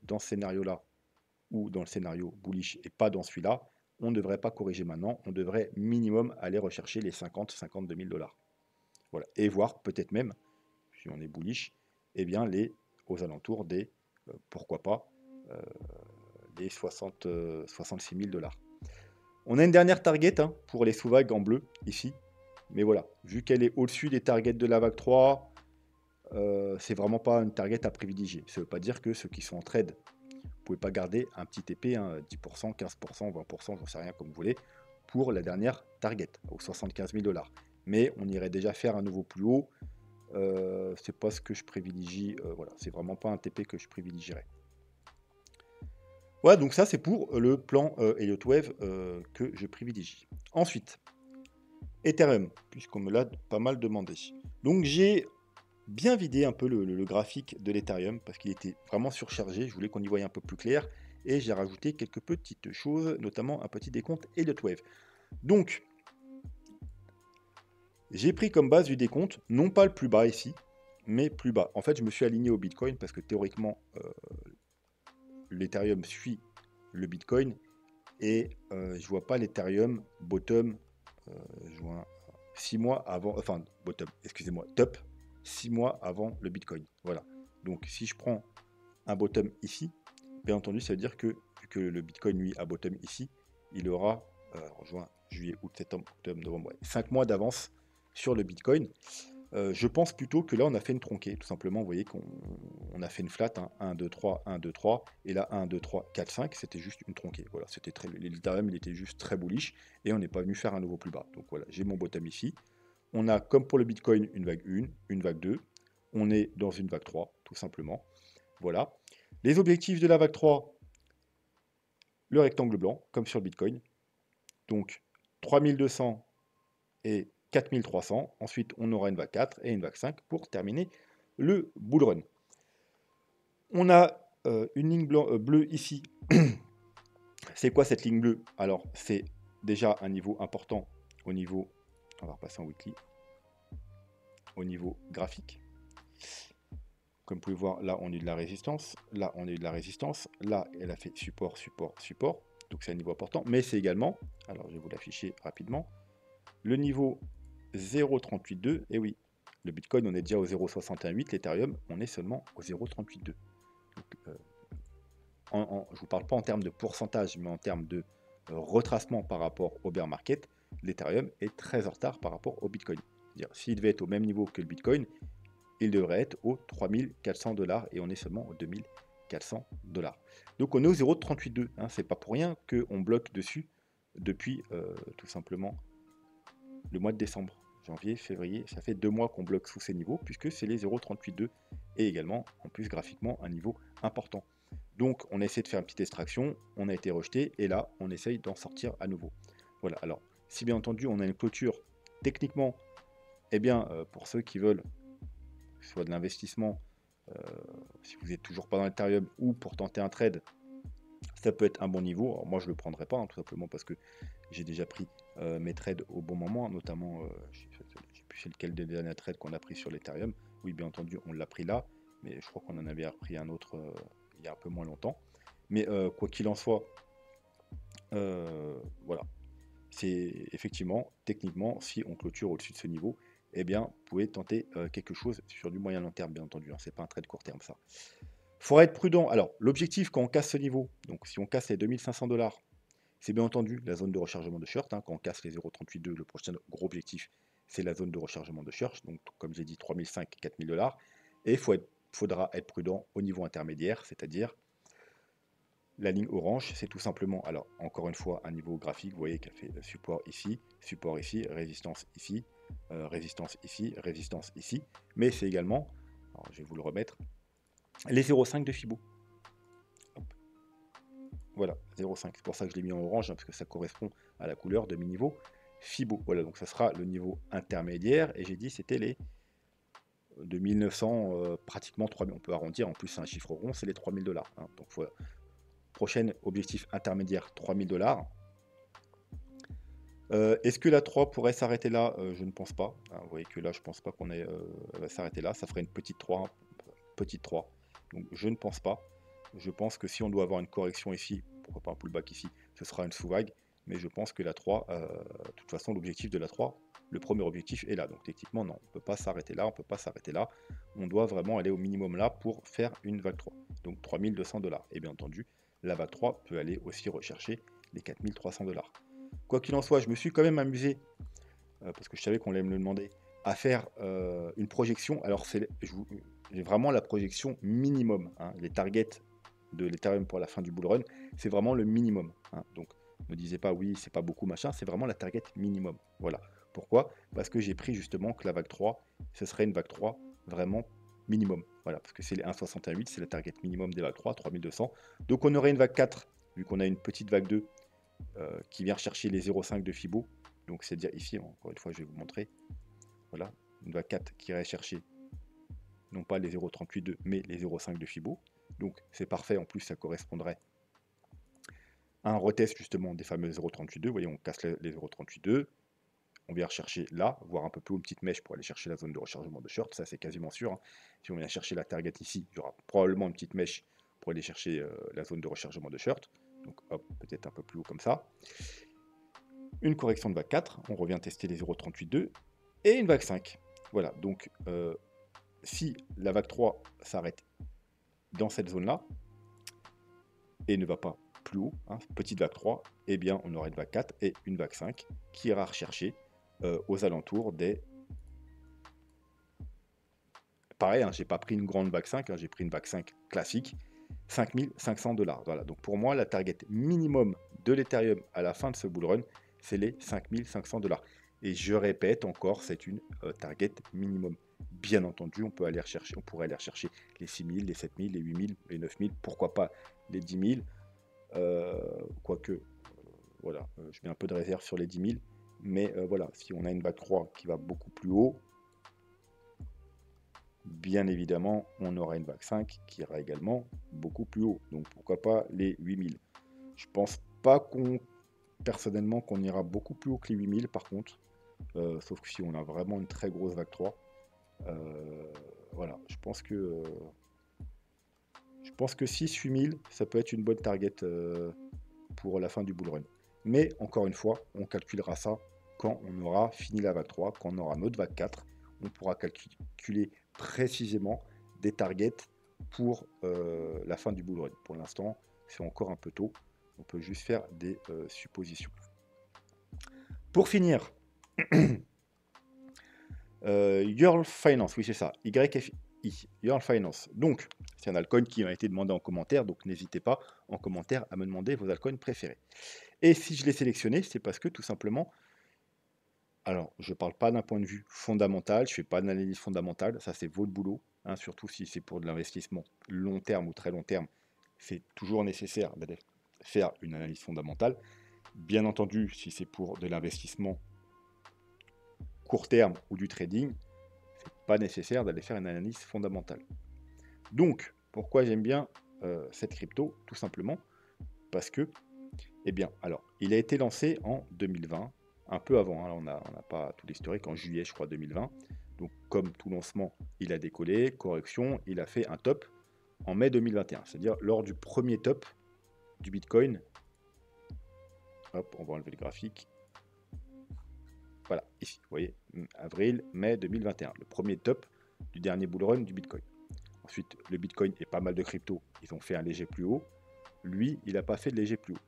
dans ce scénario-là ou dans le scénario bullish et pas dans celui-là, on ne devrait pas corriger maintenant. On devrait minimum aller rechercher les 50-52 000 $. Voilà. Et voir peut-être même, si on est bullish, eh bien aux alentours des, pourquoi pas, les 66 000 $. On a une dernière target hein, pour les sous-vagues en bleu, ici. Mais voilà, vu qu'elle est au-dessus des targets de la vague 3, c'est vraiment pas une target à privilégier. Ça ne veut pas dire que ceux qui sont en trade, vous pouvez pas garder un petit TP, hein, 10%, 15%, 20%, j'en sais rien comme vous voulez, pour la dernière target, aux 75 000 $. Mais on irait déjà faire un nouveau plus haut. C'est pas ce que je privilégie. Voilà, c'est vraiment pas un TP que je privilégierais. Voilà, donc ça c'est pour le plan Elliott Wave que je privilégie. Ensuite, Ethereum, puisqu'on me l'a pas mal demandé. Donc j'ai bien vidé un peu le graphique de l'Ethereum parce qu'il était vraiment surchargé. Je voulais qu'on y voie un peu plus clair et j'ai rajouté quelques petites choses, notamment un petit décompte Elliott Wave. Donc, j'ai pris comme base du décompte, non pas le plus bas ici, mais plus bas. En fait, je me suis aligné au Bitcoin parce que théoriquement, l'Ethereum suit le Bitcoin et je vois pas l'Ethereum bottom, je vois 6 mois avant, enfin bottom, excusez-moi, top, 6 mois avant le Bitcoin. Voilà. Donc si je prends un bottom ici, bien entendu, ça veut dire que vu que le Bitcoin lui a bottom ici, il aura juin, juillet, août, septembre, octobre, novembre, 5 mois d'avance sur le Bitcoin. Je pense plutôt que là, on a fait une tronquée. Tout simplement, vous voyez qu'on a fait une flat, hein, 1, 2, 3, 1, 2, 3. Et là, 1, 2, 3, 4, 5, c'était juste une tronquée. Voilà, c'était très, l'Ethereum, il était juste très bullish. Et on n'est pas venu faire un nouveau plus bas. Donc voilà, j'ai mon bottom ici. On a, comme pour le Bitcoin, une vague 1, une vague 2. On est dans une vague 3, tout simplement. Voilà. Les objectifs de la vague 3, le rectangle blanc, comme sur le Bitcoin. Donc, 3200 et 4300. Ensuite, on aura une vague 4 et une vague 5 pour terminer le bull run. On a une ligne bleue ici. C'est quoi cette ligne bleue? Alors, c'est déjà un niveau important au niveau, on va repasser en weekly, au niveau graphique. Comme vous pouvez voir, là, on a eu de la résistance. Là, on a eu de la résistance. Là, elle a fait support, support, support. Donc, c'est un niveau important. Mais c'est également, alors je vais vous l'afficher rapidement, le niveau 0,382. Et oui, le Bitcoin, on est déjà au 0,618. L'Ethereum, on est seulement au 0,382. Donc, je ne vous parle pas en termes de pourcentage, mais en termes de retracement par rapport au bear market, l'Ethereum est très en retard par rapport au Bitcoin. C'est-à-dire, s'il devait être au même niveau que le Bitcoin, il devrait être aux 3400 $ et on est seulement aux 2400 $. Donc on est au 0,382. Hein, c'est pas pour rien qu'on bloque dessus depuis tout simplement le mois de décembre. Janvier, février, ça fait 2 mois qu'on bloque sous ces niveaux puisque c'est les 0,382 et également en plus graphiquement un niveau important. Donc on a essayé de faire une petite extraction, on a été rejeté et là on essaye d'en sortir à nouveau. Voilà, alors si bien entendu on a une clôture techniquement, eh bien pour ceux qui veulent soit de l'investissement, si vous n'êtes toujours pas dans l'Ethereum ou pour tenter un trade, ça peut être un bon niveau. Alors moi je ne le prendrai pas, hein, tout simplement parce que j'ai déjà pris mes trades au bon moment, notamment, je ne sais plus c'est lequel des derniers trades qu'on a pris sur l'Ethereum. Oui, bien entendu, on l'a pris là, mais je crois qu'on en avait repris un autre il y a un peu moins longtemps. Mais quoi qu'il en soit, voilà, c'est effectivement, techniquement, si on clôture au-dessus de ce niveau, eh bien, vous pouvez tenter quelque chose sur du moyen long terme, bien entendu. Hein, c'est pas un trade court terme, ça. Il faudra être prudent. Alors, l'objectif quand on casse ce niveau, donc si on casse les 2500 $, c'est bien entendu la zone de rechargement de short. Hein, quand on casse les 0,382, le prochain gros objectif, c'est la zone de rechargement de short. Donc, comme j'ai dit, 3500, 4000 $. Et il faudra être prudent au niveau intermédiaire, c'est-à-dire la ligne orange, c'est tout simplement, alors encore une fois, un niveau graphique, vous voyez qu'elle fait support ici, résistance ici, résistance ici, résistance ici, mais c'est également, alors je vais vous le remettre, les 0,5 de Fibo. Hop. Voilà, 0,5, c'est pour ça que je l'ai mis en orange, hein, parce que ça correspond à la couleur de mes niveaux Fibo. Voilà, donc ça sera le niveau intermédiaire, et j'ai dit c'était les 2900, pratiquement 3000, on peut arrondir, en plus c'est un chiffre rond, c'est les 3000 $. Hein, donc voilà. Prochain objectif intermédiaire, 3000 $. Est-ce que la 3 pourrait s'arrêter là? Je ne pense pas, hein. Vous voyez que là, je pense pas elle va s'arrêter là. Ça ferait une petite 3, hein, petite 3. Donc je ne pense pas. Je pense que si on doit avoir une correction ici, pourquoi pas un pullback ici, ce sera une sous-vague. Mais je pense que la 3, de toute façon, l'objectif de la 3, le premier objectif est là. Donc techniquement, non, on ne peut pas s'arrêter là, on ne peut pas s'arrêter là. On doit vraiment aller au minimum là pour faire une vague 3. Donc 3 200 $. Et bien entendu, la vague 3 peut aller aussi rechercher les 4 300 $. Quoi qu'il en soit, je me suis quand même amusé, parce que je savais qu'on allait me le demander, à faire une projection. Alors, j'ai vraiment la projection minimum, hein. Les targets de l'Ethereum pour la fin du bull run, c'est vraiment le minimum, hein. Donc, ne me disais pas oui, c'est pas beaucoup, machin, c'est vraiment la target minimum. Voilà. Pourquoi? Parce que j'ai pris justement que la vague 3, ce serait une vague 3 vraiment minimum. Voilà, parce que c'est les 1,68, c'est la target minimum des vagues 3, 3200. Donc, on aurait une vague 4, vu qu'on a une petite vague 2 qui vient rechercher les 0,5 de Fibo. Donc c'est-à-dire ici, encore une fois, je vais vous montrer. Voilà, une vague 4 qui irait chercher non pas les 0,382, mais les 0,5 de Fibo. Donc c'est parfait, en plus ça correspondrait à un retest justement des fameux 0,382. Vous voyez, on casse les 0,382. On vient rechercher là, voire un peu plus haut, une petite mèche pour aller chercher la zone de rechargement de short. Ça c'est quasiment sûr, hein. Si on vient chercher la target ici, il y aura probablement une petite mèche pour aller chercher la zone de rechargement de short. Donc hop, peut-être un peu plus haut comme ça. Une correction de vague 4, on revient tester les 0,382 et une vague 5. Voilà, donc si la vague 3 s'arrête dans cette zone-là et ne va pas plus haut, hein, petite vague 3, eh bien on aura une vague 4 et une vague 5 qui ira rechercher aux alentours des... Pareil, hein, j'ai pas pris une grande vague 5, hein, j'ai pris une vague 5 classique, 5 500 $. Voilà, donc pour moi, la target minimum de l'Ethereum à la fin de ce bull run, c'est les 5 500 $. Et je répète encore, c'est une target minimum. Bien entendu, on pourrait aller rechercher les 6 000, les 7 000, les 8 000, les 9 000, pourquoi pas les 10 000. Quoique, voilà, je mets un peu de réserve sur les 10 000. Mais voilà, si on a une vague 3 qui va beaucoup plus haut, bien évidemment, on aura une vague 5 qui ira également beaucoup plus haut. Donc pourquoi pas les 8000. Je pense pas personnellement, qu'on ira beaucoup plus haut que les 8000 par contre. Sauf que si on a vraiment une très grosse vague 3. Voilà, je pense que 6-8000, ça peut être une bonne target pour la fin du bull run. Mais encore une fois, on calculera ça quand on aura fini la vague 3, quand on aura notre vague 4. On pourra calculer précisément des targets pour la fin du bull run. Pour l'instant, c'est encore un peu tôt. On peut juste faire des suppositions. Pour finir, Your Finance, oui c'est ça, YFI, Your Finance. Donc, c'est un altcoin qui m'a été demandé en commentaire, donc n'hésitez pas en commentaire à me demander vos altcoins préférés. Et si je l'ai sélectionné, c'est parce que tout simplement, alors je ne parle pas d'un point de vue fondamental, je ne fais pas d'analyse fondamentale, ça c'est votre boulot, hein, surtout si c'est pour de l'investissement long terme ou très long terme, c'est toujours nécessaire d'aller faire une analyse fondamentale. Bien entendu, si c'est pour de l'investissement court terme ou du trading, c'est pas nécessaire d'aller faire une analyse fondamentale. Donc, pourquoi j'aime bien cette crypto? Tout simplement parce que, eh bien, alors, il a été lancé en 2020, un peu avant, hein, on n'a pas tout l'historique, en juillet, je crois, 2020. Donc, comme tout lancement, il a décollé, correction, il a fait un top en mai 2021, c'est-à-dire lors du premier top du Bitcoin. Hop, on va enlever le graphique. Voilà, ici, vous voyez, avril, mai 2021, le premier top du dernier bull run du Bitcoin. Ensuite, le Bitcoin et pas mal de cryptos, ils ont fait un léger plus haut. Lui, il n'a pas fait de léger plus haut.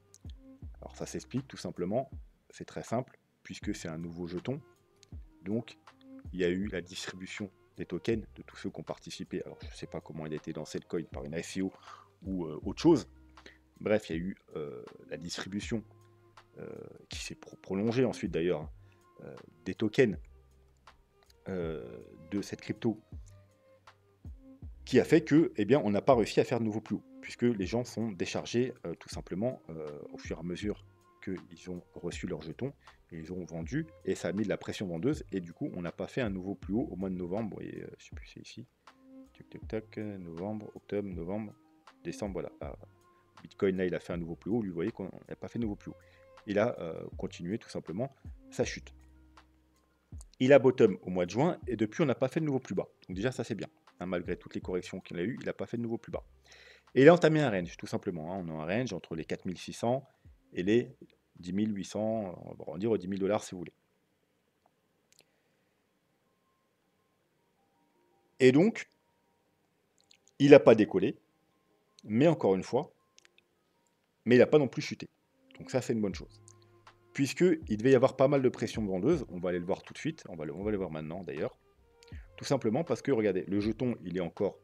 Alors ça s'explique tout simplement, c'est très simple, puisque c'est un nouveau jeton. Donc, il y a eu la distribution des tokens de tous ceux qui ont participé. Alors, je ne sais pas comment il a été lancé le coin, par une ICO ou autre chose. Bref, il y a eu la distribution qui s'est prolongée ensuite d'ailleurs, des tokens de cette crypto qui a fait que, eh bien, on n'a pas réussi à faire de nouveau plus haut, puisque les gens sont déchargés tout simplement au fur et à mesure qu'ils ont reçu leurs jetons, et ils ont vendu, et ça a mis de la pression vendeuse, et du coup, on n'a pas fait un nouveau plus haut au mois de novembre. Vous voyez, je sais plus, c'est ici, novembre, octobre, novembre, décembre, voilà. Bitcoin, là, il a fait un nouveau plus haut, lui, vous voyez qu'on n'a pas fait de nouveau plus haut. il a continué tout simplement sa chute. Il a bottom au mois de juin, et depuis, on n'a pas fait de nouveau plus bas. Donc déjà, ça c'est bien. Hein, malgré toutes les corrections qu'il a eues, il n'a pas fait de nouveau plus bas. Et il a entamé un range, tout simplement. Hein. On a un range entre les 4600 et les 10 800, on va dire 10 000 $ si vous voulez. Et donc, il n'a pas décollé, mais encore une fois, mais il n'a pas non plus chuté. Donc ça, c'est une bonne chose. Puisqu'il devait y avoir pas mal de pression vendeuse, on va aller le voir tout de suite, on va le voir maintenant d'ailleurs. Tout simplement parce que, regardez, le jeton, il est encore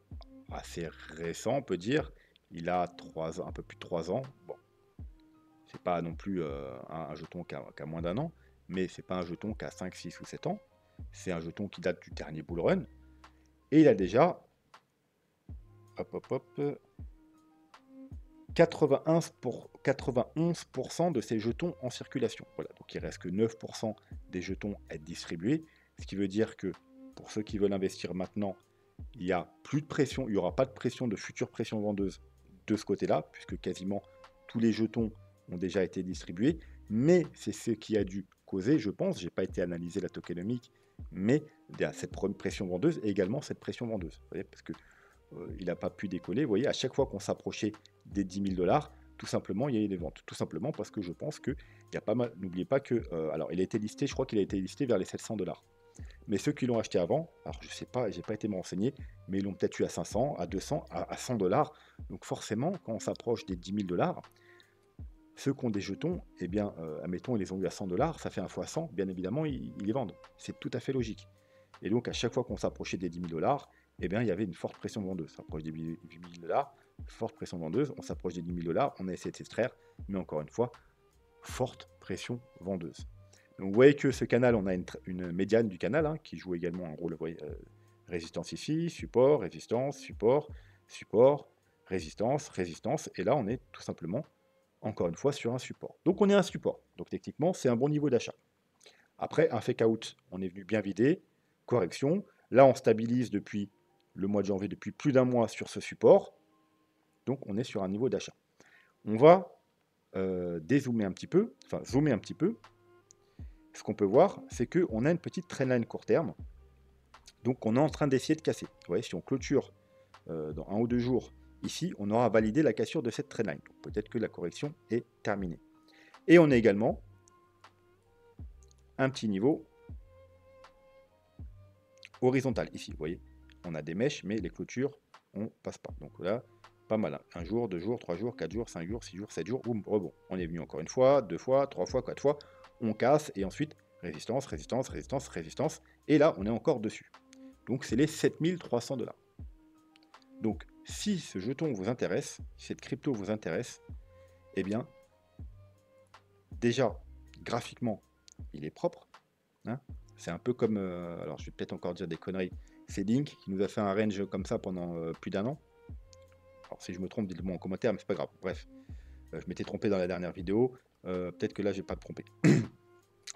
assez récent, on peut dire. Il a 3 ans, un peu plus de 3 ans. Bon, c'est pas non plus un jeton qui a moins d'un an, mais c'est pas un jeton qui a 5, 6 ou 7 ans. C'est un jeton qui date du dernier bull run. Et il a déjà 91% de ces jetons en circulation. Voilà, donc il reste que 9% des jetons à être distribués, ce qui veut dire que pour ceux qui veulent investir maintenant, il n'y a plus de pression, il n'y aura pas de pression de future pression vendeuse de ce côté-là, puisque quasiment tous les jetons ont déjà été distribués, mais c'est ce qui a dû causer, je pense, j'ai pas été analysé la tokenomique, mais il y a cette pression vendeuse et également cette pression vendeuse, vous voyez, parce que il n'a pas pu décoller. Vous voyez, à chaque fois qu'on s'approchait des 10 000 $, tout simplement, il y a eu des ventes. Tout simplement parce que je pense qu'il y a pas mal. N'oubliez pas que. Alors, il a été listé, je crois qu'il a été listé vers les 700 $. Mais ceux qui l'ont acheté avant, alors je sais pas, j'ai pas été me renseigner, mais ils l'ont peut-être eu à 500, à 200, à 100 $. Donc, forcément, quand on s'approche des 10 000 $, ceux qui ont des jetons, eh bien, admettons, ils les ont eu à 100 $, ça fait 1 fois 100, bien évidemment, ils les vendent. C'est tout à fait logique. Et donc, à chaque fois qu'on s'approchait des 10 000 $, eh bien, il y avait une forte pression vendeuse. On s'approche des 8 000 $, forte pression vendeuse. On s'approche des 10 000 $, on a essayé de s'extraire, mais encore une fois, forte pression vendeuse. Donc, vous voyez que ce canal, on a une médiane du canal hein, qui joue également un rôle. Vous voyez, résistance ici, support, résistance, support, support, résistance, résistance. Et là, on est tout simplement, encore une fois, sur un support. Donc, on est un support. Donc, techniquement, c'est un bon niveau d'achat. Après, un fake out, on est venu bien vider, correction. Là, on stabilise depuis le mois de janvier, depuis plus d'un mois sur ce support. Donc, on est sur un niveau d'achat. On va dézoomer un petit peu, enfin zoomer un petit peu. Ce qu'on peut voir, c'est qu'on a une petite trendline court terme. Donc, on est en train d'essayer de casser. Vous voyez, si on clôture dans 1 ou 2 jours ici, on aura validé la cassure de cette trendline. Peut-être que la correction est terminée. Et on a également un petit niveau horizontal ici, vous voyez. On a des mèches, mais les clôtures, on passe pas. Donc là, pas mal. Hein. 1 jour, 2 jours, 3 jours, 4 jours, 5 jours, 6 jours, 7 jours, boum, rebond. On est venu encore une fois, 2 fois, 3 fois, 4 fois, on casse, et ensuite, résistance, résistance, résistance, résistance, et là, on est encore dessus. Donc c'est les 7300 $. Donc, si ce jeton vous intéresse, si cette crypto vous intéresse, eh bien, déjà, graphiquement, il est propre. Hein. C'est un peu comme, alors je vais peut-être encore dire des conneries, c'est Link qui nous a fait un range comme ça pendant plus d'un an. Alors si je me trompe, dites-le moi en commentaire, mais c'est pas grave. Bref, je m'étais trompé dans la dernière vidéo, peut-être que là je vais pas me tromper.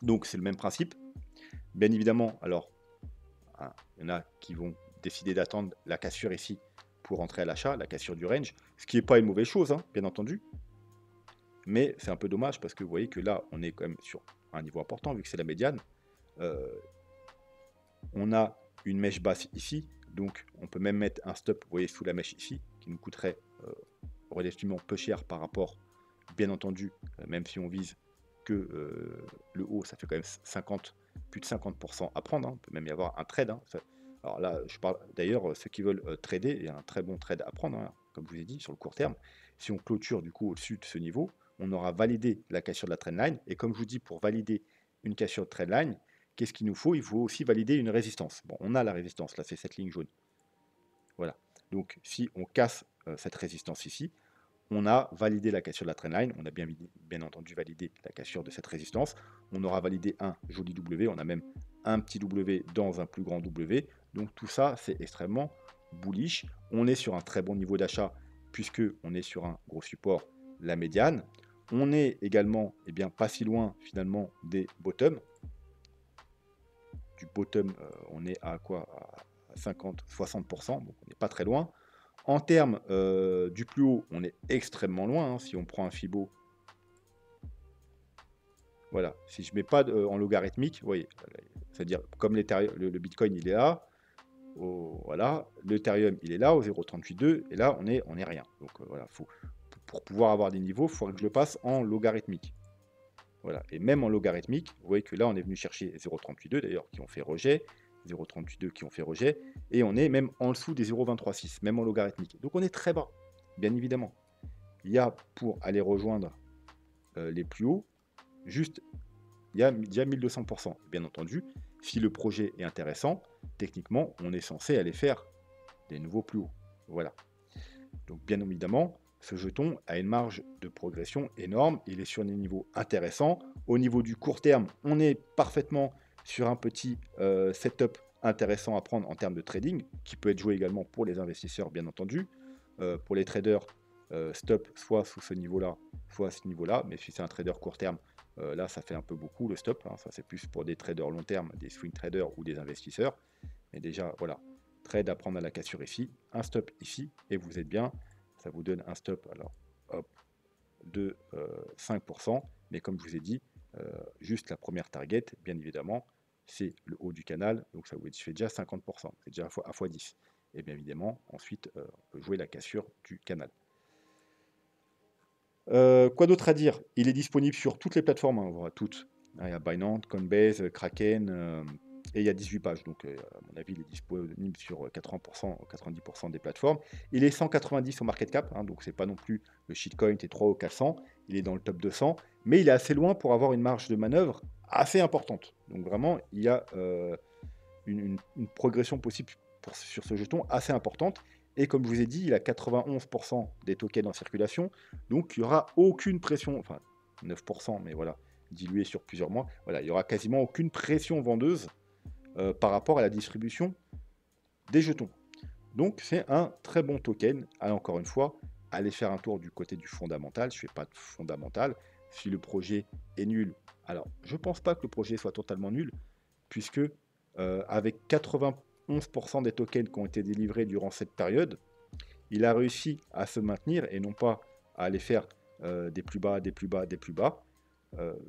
Donc c'est le même principe. Bien évidemment, alors, hein, il y en a qui vont décider d'attendre la cassure ici pour entrer à l'achat, la cassure du range, ce qui n'est pas une mauvaise chose, hein, bien entendu. Mais c'est un peu dommage parce que vous voyez que là, on est quand même sur un niveau important vu que c'est la médiane. On a une mèche basse ici, donc on peut même mettre un stop, vous voyez, sous la mèche ici, qui nous coûterait relativement peu cher par rapport, bien entendu, même si on vise que le haut, ça fait quand même plus de 50% à prendre, hein. On peut même y avoir un trade. Hein. Alors là, je parle d'ailleurs, ceux qui veulent trader, il y a un très bon trade à prendre, hein, comme je vous ai dit, sur le court terme. Si on clôture du coup au-dessus de ce niveau, on aura validé la cassure de la trendline, et comme je vous dis, pour valider une cassure de trendline, qu'est-ce qu'il nous faut? Il faut aussi valider une résistance. Bon, on a la résistance, là c'est cette ligne jaune. Voilà. Donc si on casse cette résistance ici, on a validé la cassure de la trendline, on a bien entendu validé la cassure de cette résistance, on aura validé un joli W, on a même un petit W dans un plus grand W, donc tout ça c'est extrêmement bullish. On est sur un très bon niveau d'achat puisque on est sur un gros support, la médiane. On est également pas si loin finalement des bottoms. Du bottom, on est à quoi? À 50-60%, donc on n'est pas très loin. En termes du plus haut, on est extrêmement loin. Hein. Si on prend un Fibo, Voilà, si je mets pas en logarithmique, vous voyez, c'est-à-dire comme le Bitcoin il est là, voilà, l'Ethereum il est là au 0,382 et là on est rien. Donc voilà, pour pouvoir avoir des niveaux, il faudrait que je le passe en logarithmique. Voilà, et même en logarithmique, vous voyez que là on est venu chercher 0,382 d'ailleurs qui ont fait rejet, 0,382 qui ont fait rejet, et on est même en dessous des 0,236, même en logarithmique. Donc on est très bas, bien évidemment. Il y a pour aller rejoindre les plus hauts, juste il y a déjà 1200%. Bien entendu, si le projet est intéressant, techniquement, on est censé aller faire des nouveaux plus hauts. Voilà. Donc, bien évidemment, ce jeton a une marge de progression énorme. Il est sur des niveaux intéressants. Au niveau du court terme, on est parfaitement sur un petit setup intéressant à prendre en termes de trading, qui peut être joué également pour les investisseurs, bien entendu. Pour les traders, stop soit sous ce niveau-là, soit à ce niveau-là. Mais si c'est un trader court terme, là, ça fait un peu beaucoup le stop. Hein. Ça, c'est plus pour des traders long terme, des swing traders ou des investisseurs. Mais déjà, voilà, trade à prendre à la cassure ici, un stop ici, et vous êtes bien. Ça vous donne un stop, alors, hop, de 5%. Mais comme je vous ai dit, juste la première target, bien évidemment, c'est le haut du canal. Donc ça vous fait déjà 50%. C'est déjà à fois 10. Et bien évidemment, ensuite, on peut jouer la cassure du canal. Quoi d'autre à dire? Il est disponible sur toutes les plateformes, hein, voilà, toutes. Il y a Binance, Coinbase, Kraken, et il y a 18 pages. Donc, à mon avis, il est disponible sur 80%, 90% des plateformes. Il est 190 au market cap, hein, donc c'est pas non plus le shitcoin T3 ou 400. Il est dans le top 200, mais il est assez loin pour avoir une marge de manœuvre assez importante. Donc vraiment, il y a une progression possible sur ce jeton assez importante. Et comme je vous ai dit, il a 91% des tokens en circulation. Donc il n'y aura aucune pression, enfin 9%, mais voilà, dilué sur plusieurs mois. Voilà, il n'y aura quasiment aucune pression vendeuse par rapport à la distribution des jetons. Donc c'est un très bon token. Alors, encore une fois, allez faire un tour du côté du fondamental. Je ne fais pas de fondamental. Si le projet est nul, alors je ne pense pas que le projet soit totalement nul, puisque avec 91% des tokens qui ont été délivrés durant cette période, il a réussi à se maintenir et non pas à aller faire des plus bas, des plus bas, des plus bas.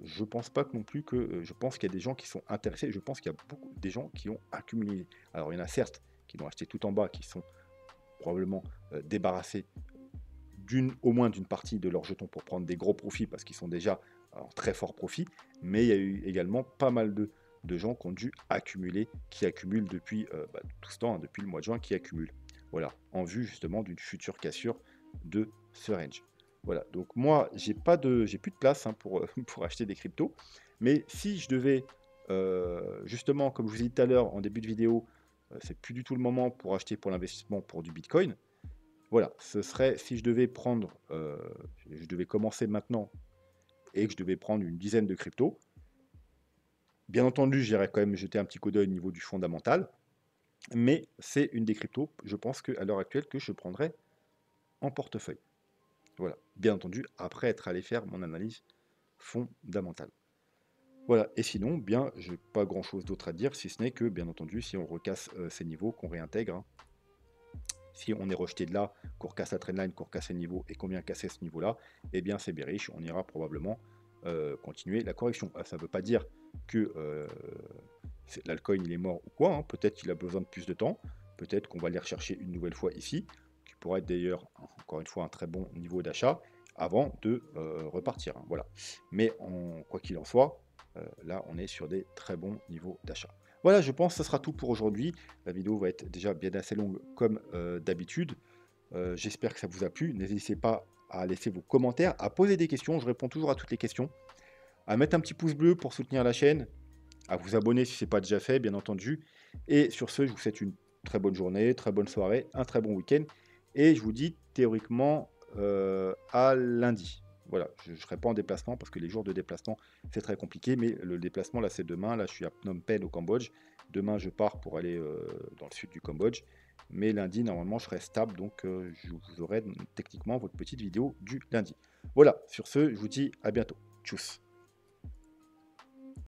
Je pense pas que non plus que je pense qu'il y a des gens qui sont intéressés. Je pense qu'il y a beaucoup des gens qui ont accumulé. Alors il y en a certes qui l'ont acheté tout en bas, qui sont probablement débarrassés au moins d'une partie de leurs jetons pour prendre des gros profits parce qu'ils sont déjà en très fort profit. Mais il y a eu également pas mal de gens qui ont dû accumuler, qui accumulent depuis tout ce temps, hein, depuis le mois de juin, qui accumulent. Voilà, en vue justement d'une future cassure de ce range. Voilà, donc moi, j'ai plus de place hein, pour acheter des cryptos. Mais si je devais, justement, comme je vous ai dit tout à l'heure en début de vidéo, c'est plus du tout le moment pour acheter pour l'investissement pour du Bitcoin. Voilà, ce serait si je devais prendre, je devais commencer maintenant et que je devais prendre une dizaine de cryptos. Bien entendu, j'irais quand même jeter un petit coup d'œil au niveau du fondamental, mais c'est une des cryptos, je pense qu'à l'heure actuelle, que je prendrais en portefeuille. Voilà, bien entendu, après être allé faire mon analyse fondamentale. Voilà, et sinon, bien, j'ai pas grand chose d'autre à dire, si ce n'est que, bien entendu, si on recasse ces niveaux, qu'on réintègre, hein, si on est rejeté de là, qu'on recasse la trendline, qu'on recasse les niveaux et qu'on vient casser ce niveau-là, eh bien c'est bearish, on ira probablement continuer la correction. Ça ne veut pas dire que l'altcoin il est mort ou quoi, hein. Peut-être qu'il a besoin de plus de temps, peut-être qu'on va aller rechercher une nouvelle fois ici, qui pourrait être d'ailleurs, encore une fois, un très bon niveau d'achat avant de repartir. Hein, voilà. Mais quoi qu'il en soit, là on est sur des très bons niveaux d'achat. Voilà, je pense que ce sera tout pour aujourd'hui. La vidéo va être déjà bien assez longue comme d'habitude. J'espère que ça vous a plu. N'hésitez pas à laisser vos commentaires, à poser des questions. Je réponds toujours à toutes les questions. À mettre un petit pouce bleu pour soutenir la chaîne. À vous abonner si ce n'est pas déjà fait, bien entendu. Et sur ce, je vous souhaite une très bonne journée, très bonne soirée, un très bon week-end. Et je vous dis théoriquement à lundi. Voilà, je ne serai pas en déplacement parce que les jours de déplacement, c'est très compliqué. Mais le déplacement, là, c'est demain. Là, je suis à Phnom Penh au Cambodge. Demain, je pars pour aller dans le sud du Cambodge. Mais lundi, normalement, je serai stable. Donc, je vous aurai techniquement votre petite vidéo du lundi. Voilà, sur ce, je vous dis à bientôt. Tchuss.